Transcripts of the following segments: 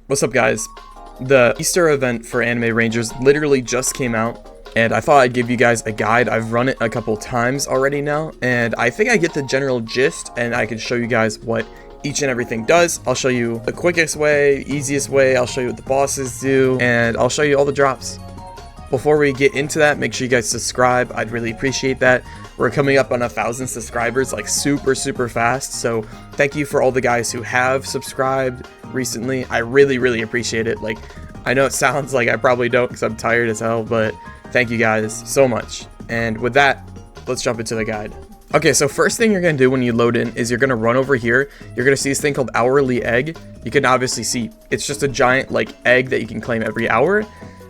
What's up, guys? The Easter event for Anime Rangers literally just came out, and I thought I'd give you guys a guide. I've run it a couple times already now, and I think I get the general gist, and I can show you guys what each and everything does. I'll show you the quickest way, easiest way, I'll show you what the bosses do, and I'll show you all the drops. Before we get into that, make sure you guys subscribe. I'd really appreciate that. We're coming up on 1,000 subscribers like super fast, so thank you for all the guys who have subscribed recently. I really appreciate it. Like, I know it sounds like I probably don't because I'm tired as hell, but thank you guys so much. And with that, let's jump into the guide. Okay, so first thing you're gonna do when you load in is you're gonna run over here. You're gonna see this thing called hourly egg. You can obviously see it's just a giant like egg that you can claim every hour.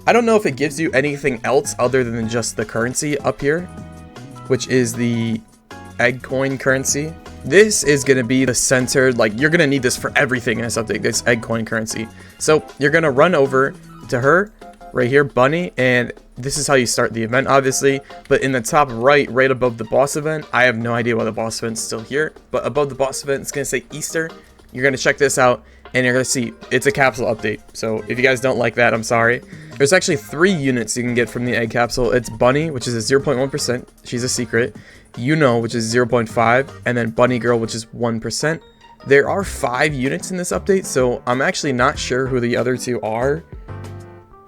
I don't know if it gives you anything else other than just the currency up here, which is the egg coin currency. This is going to be the centered, like, you're going to need this for everything in this update, this egg coin currency. So you're going to run over to her right here, Bunny, and this is how you start the event, obviously. But in the top right above the boss event, I have no idea why the boss event's still here, but above the boss event, it's going to say Easter. You're going to check this out, and you're going to see it's a capsule update. So if you guys don't like that, I'm sorry. There's actually 3 units you can get from the egg capsule. It's Bunny, which is a 0.1%. She's a secret. Which is 0.5, and then Bunny Girl, which is 1%. There are 5 units in this update, so I'm actually not sure who the other 2 are.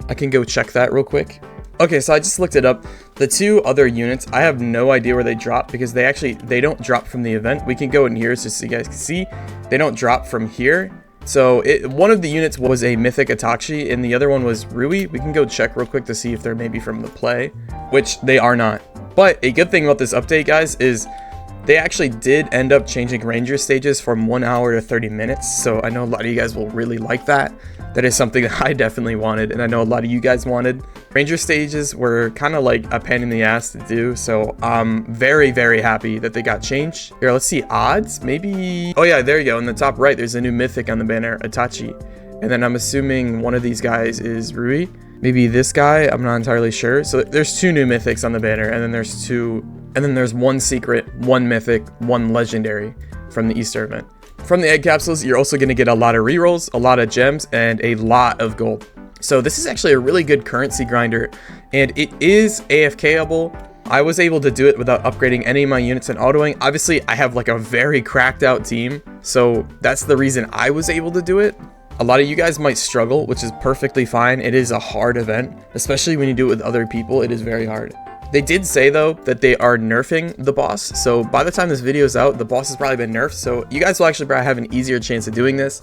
I can go check that real quick. Okay, so I just looked it up. The 2 other units, I have no idea where they drop because they don't drop from the event. We can go in here just so you guys can see. They don't drop from here. So one of the units was a mythic Atachi and the other one was Rui. We can go check real quick to see if they're maybe from the play, which they are not. But a good thing about this update, guys, is they actually did end up changing Ranger stages from 1 hour to 30 minutes. So I know a lot of you guys will really like that. That is something that I definitely wanted, and I know a lot of you guys wanted. Ranger stages were kind of like a pain in the ass to do, so I'm very happy that they got changed. Here, let's see, odds, maybe. Oh yeah, there you go. In the top right, there's a new mythic on the banner, Itachi. And then I'm assuming one of these guys is Rui. Maybe this guy, I'm not entirely sure. So there's 2 new mythics on the banner, and then there's 1 secret, 1 mythic, 1 legendary from the Easter event. From the egg capsules, you're also going to get a lot of rerolls, a lot of gems, and a lot of gold. So this is actually a really good currency grinder, and it is AFKable. I was able to do it without upgrading any of my units and autoing. Obviously, I have like a very cracked out team, so that's the reason I was able to do it. A lot of you guys might struggle, which is perfectly fine. It is a hard event, especially when you do it with other people. It is very hard. They did say, though, that they are nerfing the boss. So by the time this video is out, the boss has probably been nerfed. So you guys will actually probably have an easier chance of doing this.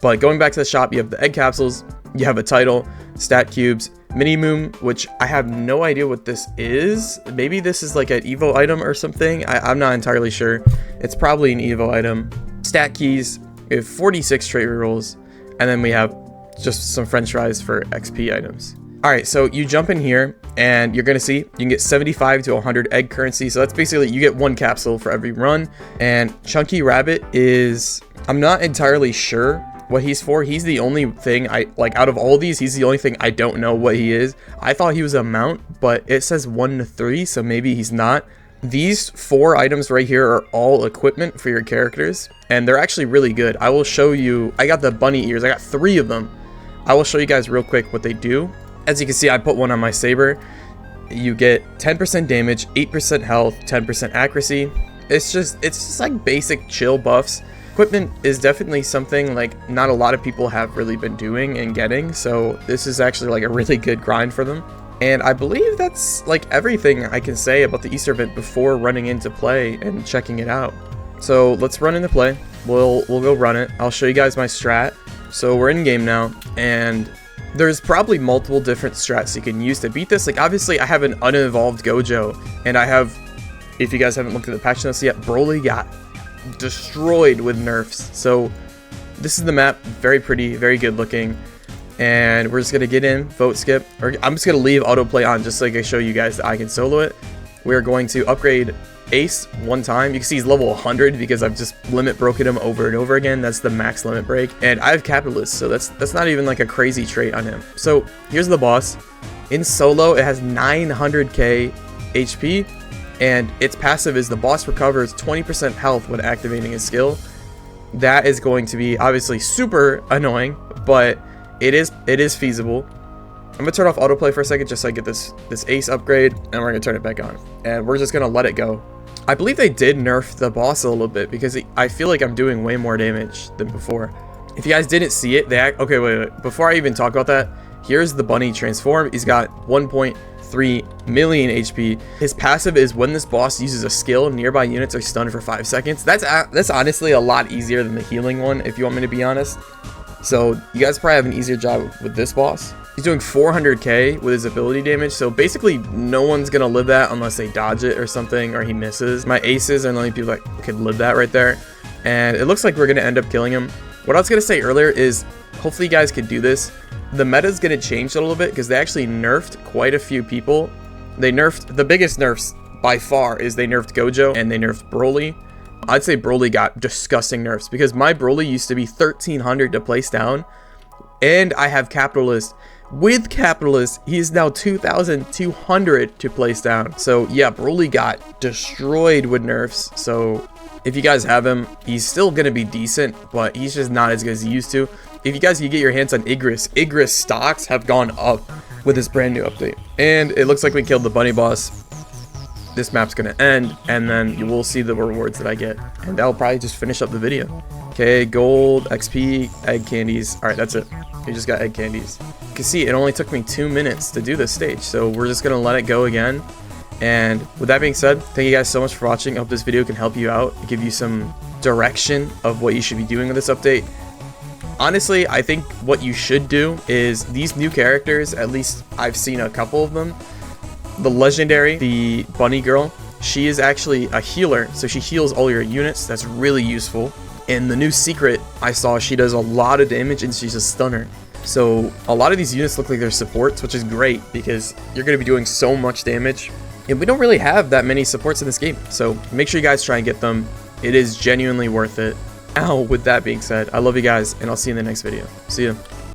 But going back to the shop, you have the egg capsules, you have a title, stat cubes, mini moon, which I have no idea what this is. Maybe this is like an Evo item or something. I'm not entirely sure. It's probably an Evo item. Stat keys, we have 46 trait rerolls, and then we have just some french fries for XP items. All right, so you jump in here and you're gonna see you can get 75 to 100 egg currency. So that's basically you get 1 capsule for every run. And Chunky Rabbit is, I'm not entirely sure what he's for. He's the only thing I like out of all these. He's the only thing I don't know what he is. I thought he was a mount, but it says 1 to 3, so maybe he's not. These 4 items right here are all equipment for your characters, and they're actually really good. I will show you. I got the bunny ears. I got 3 of them. I will show you guys real quick what they do. As you can see, I put one on my saber. You get 10% damage, 8% health, 10% accuracy. It's just like basic chill buffs. Equipment is definitely something like not a lot of people have really been doing and getting, so this is actually like a really good grind for them. And I believe that's like everything I can say about the Easter event before running into play and checking it out. So let's run into play. We'll go run it. I'll show you guys my strat. So we're in game now, and there's probably multiple different strats you can use to beat this. Like, obviously, I have an unevolved Gojo, and I have, if you guys haven't looked at the patch notes yet, Broly got destroyed with nerfs. So this is the map, very pretty, very good looking, and we're just gonna get in, vote skip, or I'm just gonna leave autoplay on just so I can show you guys that I can solo it. We're going to upgrade Ace 1 time. You can see he's level 100 because I've just limit broken him over and over again. That's the max limit break, and I have Capitalist, so that's not even like a crazy trait on him. So here's the boss. In solo, it has 900k HP, and its passive is the boss recovers 20% health when activating his skill. That is going to be obviously super annoying, but it is feasible. I'm gonna turn off autoplay for a second just so I get this ace upgrade, and we're gonna turn it back on, and we're just gonna let it go. I believe they did nerf the boss a little bit because I feel like I'm doing way more damage than before. If you guys didn't see it, okay, wait. Before I even talk about that, here's the bunny transform. He's got 1.3 million HP. His passive is when this boss uses a skill, nearby units are stunned for 5 seconds. That's honestly a lot easier than the healing one, if you want me to be honest. So you guys probably have an easier job with this boss. He's doing 400k with his ability damage, so basically no one's gonna live that unless they dodge it or something, or he misses. My aces are the only people that could live that right there, and it looks like we're gonna end up killing him. What I was gonna say earlier is, hopefully you guys could do this. The meta's gonna change a little bit because they actually nerfed quite a few people. They nerfed, the biggest nerfs by far is they nerfed Gojo and they nerfed Broly. I'd say Broly got disgusting nerfs because my Broly used to be 1300 to place down, and I have Capitalist. With Capitalist, he is now 2200 to place down. So yeah, Broly got destroyed with nerfs. So if you guys have him, he's still gonna be decent, but he's just not as good as he used to. If you guys can get your hands on Igris stocks have gone up with this brand new update. And it looks like we killed the bunny boss. This map's gonna end, and then you will see the rewards that I get, and that'll probably just finish up the video. Okay, gold, XP, egg candies. All right, that's it. You just got egg candies. You can see it only took me 2 minutes to do this stage, so we're just gonna let it go again. And with that being said, thank you guys so much for watching. I hope this video can help you out, give you some direction of what you should be doing with this update. Honestly, I think what you should do is these new characters, at least I've seen a couple of them. The legendary, the bunny girl, she is actually a healer, so she heals all your units. That's really useful. And the new secret I saw, she does a lot of damage and she's a stunner. So a lot of these units look like they're supports, which is great because you're going to be doing so much damage. And we don't really have that many supports in this game, so make sure you guys try and get them. It is genuinely worth it. With that being said, I love you guys, and I'll see you in the next video. See ya.